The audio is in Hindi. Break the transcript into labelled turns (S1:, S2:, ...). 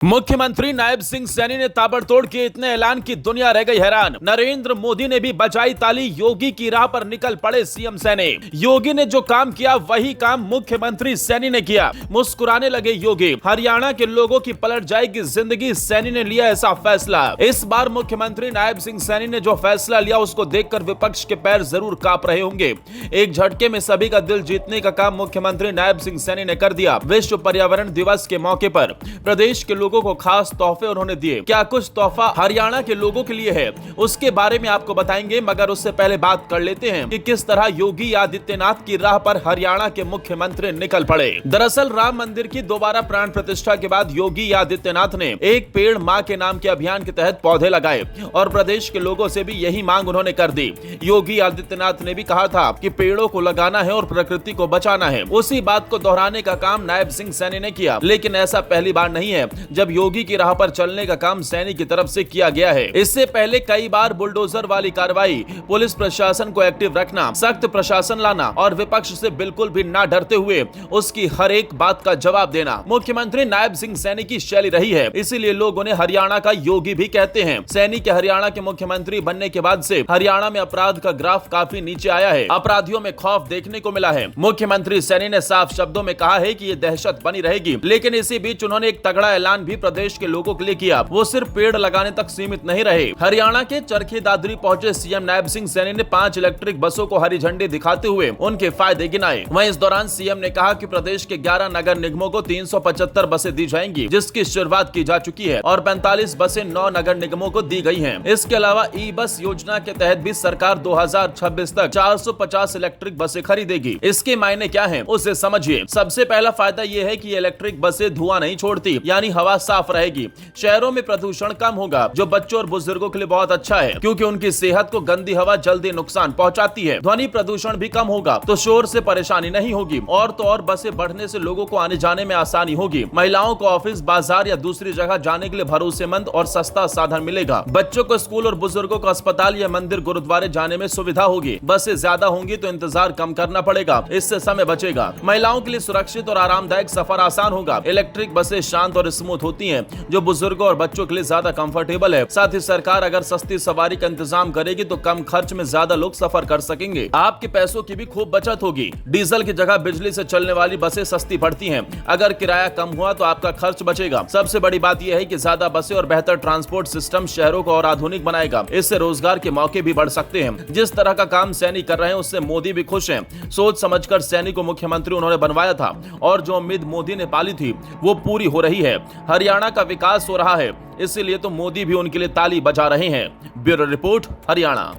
S1: मुख्यमंत्री नायब सिंह सैनी ने ताबड़तोड़ किए इतने ऐलान की दुनिया रह गई हैरान। नरेंद्र मोदी ने भी बजाई ताली, योगी की राह पर निकल पड़े सीएम सैनी। योगी ने जो काम किया वही काम मुख्यमंत्री सैनी ने किया। मुस्कुराने लगे योगी। हरियाणा के लोगों की पलट जाएगी जिंदगी, सैनी ने लिया ऐसा फैसला। इस बार मुख्यमंत्री नायब सिंह सैनी ने जो फैसला लिया उसको देखकर विपक्ष के पैर जरूर कांप रहे होंगे। एक झटके में सभी का दिल जीतने का काम मुख्यमंत्री नायब सिंह सैनी ने कर दिया। विश्व पर्यावरण दिवस के मौके पर प्रदेश के लोगों को खास तोहफे उन्होंने दिए। क्या कुछ तोहफा हरियाणा के लोगों के लिए है उसके बारे में आपको बताएंगे, मगर उससे पहले बात कर लेते हैं कि किस तरह योगी आदित्यनाथ की राह पर हरियाणा के मुख्यमंत्री निकल पड़े। दरअसल राम मंदिर की दोबारा प्राण प्रतिष्ठा के बाद योगी आदित्यनाथ ने एक पेड़ मां के नाम के अभियान के तहत पौधे लगाए और प्रदेश के लोगों से भी यही मांग उन्होंने कर दी। योगी आदित्यनाथ ने भी कहा था कि पेड़ों को लगाना है और प्रकृति को बचाना है। उसी बात को दोहराने का काम नायब सिंह सैनी ने किया, लेकिन ऐसा पहली बार नहीं है जब योगी की राह पर चलने का काम सैनी की तरफ से किया गया है। इससे पहले कई बार बुलडोजर वाली कार्रवाई, पुलिस प्रशासन को एक्टिव रखना, सख्त प्रशासन लाना और विपक्ष से बिल्कुल भी ना डरते हुए उसकी हर एक बात का जवाब देना मुख्यमंत्री नायब सिंह सैनी की शैली रही है। इसीलिए लोग उन्हें हरियाणा का योगी भी कहते हैं। सैनी के हरियाणा के मुख्यमंत्री बनने के बाद से हरियाणा में अपराध का ग्राफ काफी नीचे आया है। अपराधियों में खौफ देखने को मिला है। मुख्यमंत्री सैनी ने साफ शब्दों में कहा है कि ये दहशत बनी रहेगी, लेकिन इसी बीच उन्होंने एक तगड़ा ऐलान भी प्रदेश के लोगों के लिए किया। वो सिर्फ पेड़ लगाने तक सीमित नहीं रहे। हरियाणा के चरखी दादरी पहुंचे सीएम नायब सिंह सैनी ने 5 इलेक्ट्रिक बसों को हरी झंडी दिखाते हुए उनके फायदे गिनाए। वहीं इस दौरान सीएम ने कहा कि प्रदेश के 11 नगर निगमों को 375 बसें दी जाएंगी, जिसकी शुरुआत की जा चुकी है और 45 बसें 9 नगर निगमों को दी गई हैं। इसके अलावा ई बस योजना के तहत भी सरकार 2026 तक 450 इलेक्ट्रिक बसें खरीदेगी। इसके मायने क्या है उसे समझिए। सबसे पहला फायदा ये है कि इलेक्ट्रिक बसें धुआं नहीं छोड़ती, यानी हवा साफ रहेगी। शहरों में प्रदूषण कम होगा, जो बच्चों और बुजुर्गों के लिए बहुत अच्छा है, क्योंकि उनकी सेहत को गंदी हवा जल्दी नुकसान पहुंचाती है। ध्वनि प्रदूषण भी कम होगा, तो शोर से परेशानी नहीं होगी। और तो और बसें बढ़ने से लोगों को आने जाने में आसानी होगी। महिलाओं को ऑफिस, बाजार या दूसरी जगह जाने के लिए भरोसेमंद और सस्ता साधन मिलेगा। बच्चों को स्कूल और बुजुर्गों को अस्पताल या मंदिर, गुरुद्वारे जाने में सुविधा होगी। बसें ज्यादा होंगी तो इंतजार कम करना पड़ेगा, इससे समय बचेगा। महिलाओं के लिए सुरक्षित और आरामदायक सफर आसान होगा। इलेक्ट्रिक बसें शांत और स्मूथ होती हैं, जो बुजुर्गों और बच्चों के लिए ज्यादा कंफर्टेबल है। साथ ही सरकार अगर सस्ती सवारी का इंतजाम करेगी तो कम खर्च में ज्यादा लोग सफर कर सकेंगे। आपके पैसों की भी खूब बचत होगी। डीजल की जगह बिजली से चलने वाली बसें सस्ती पड़ती हैं। अगर किराया कम हुआ तो आपका खर्च बचेगा। सबसे बड़ी बात यह है कि ज्यादा बसें और बेहतर ट्रांसपोर्ट सिस्टम शहरों को और आधुनिक बनाएगा। इससे रोजगार के मौके भी बढ़ सकते हैं। जिस तरह का काम सैनी कर रहे हैं उससे मोदी भी खुश हैं। सोच समझकर सैनी को मुख्यमंत्री उन्होंने बनवाया था और जो उम्मीद मोदी ने पाली थी वो पूरी हो रही है। हरियाणा का विकास हो रहा है, इसीलिए तो मोदी भी उनके लिए ताली बजा रहे हैं। Bureau report, Haryana.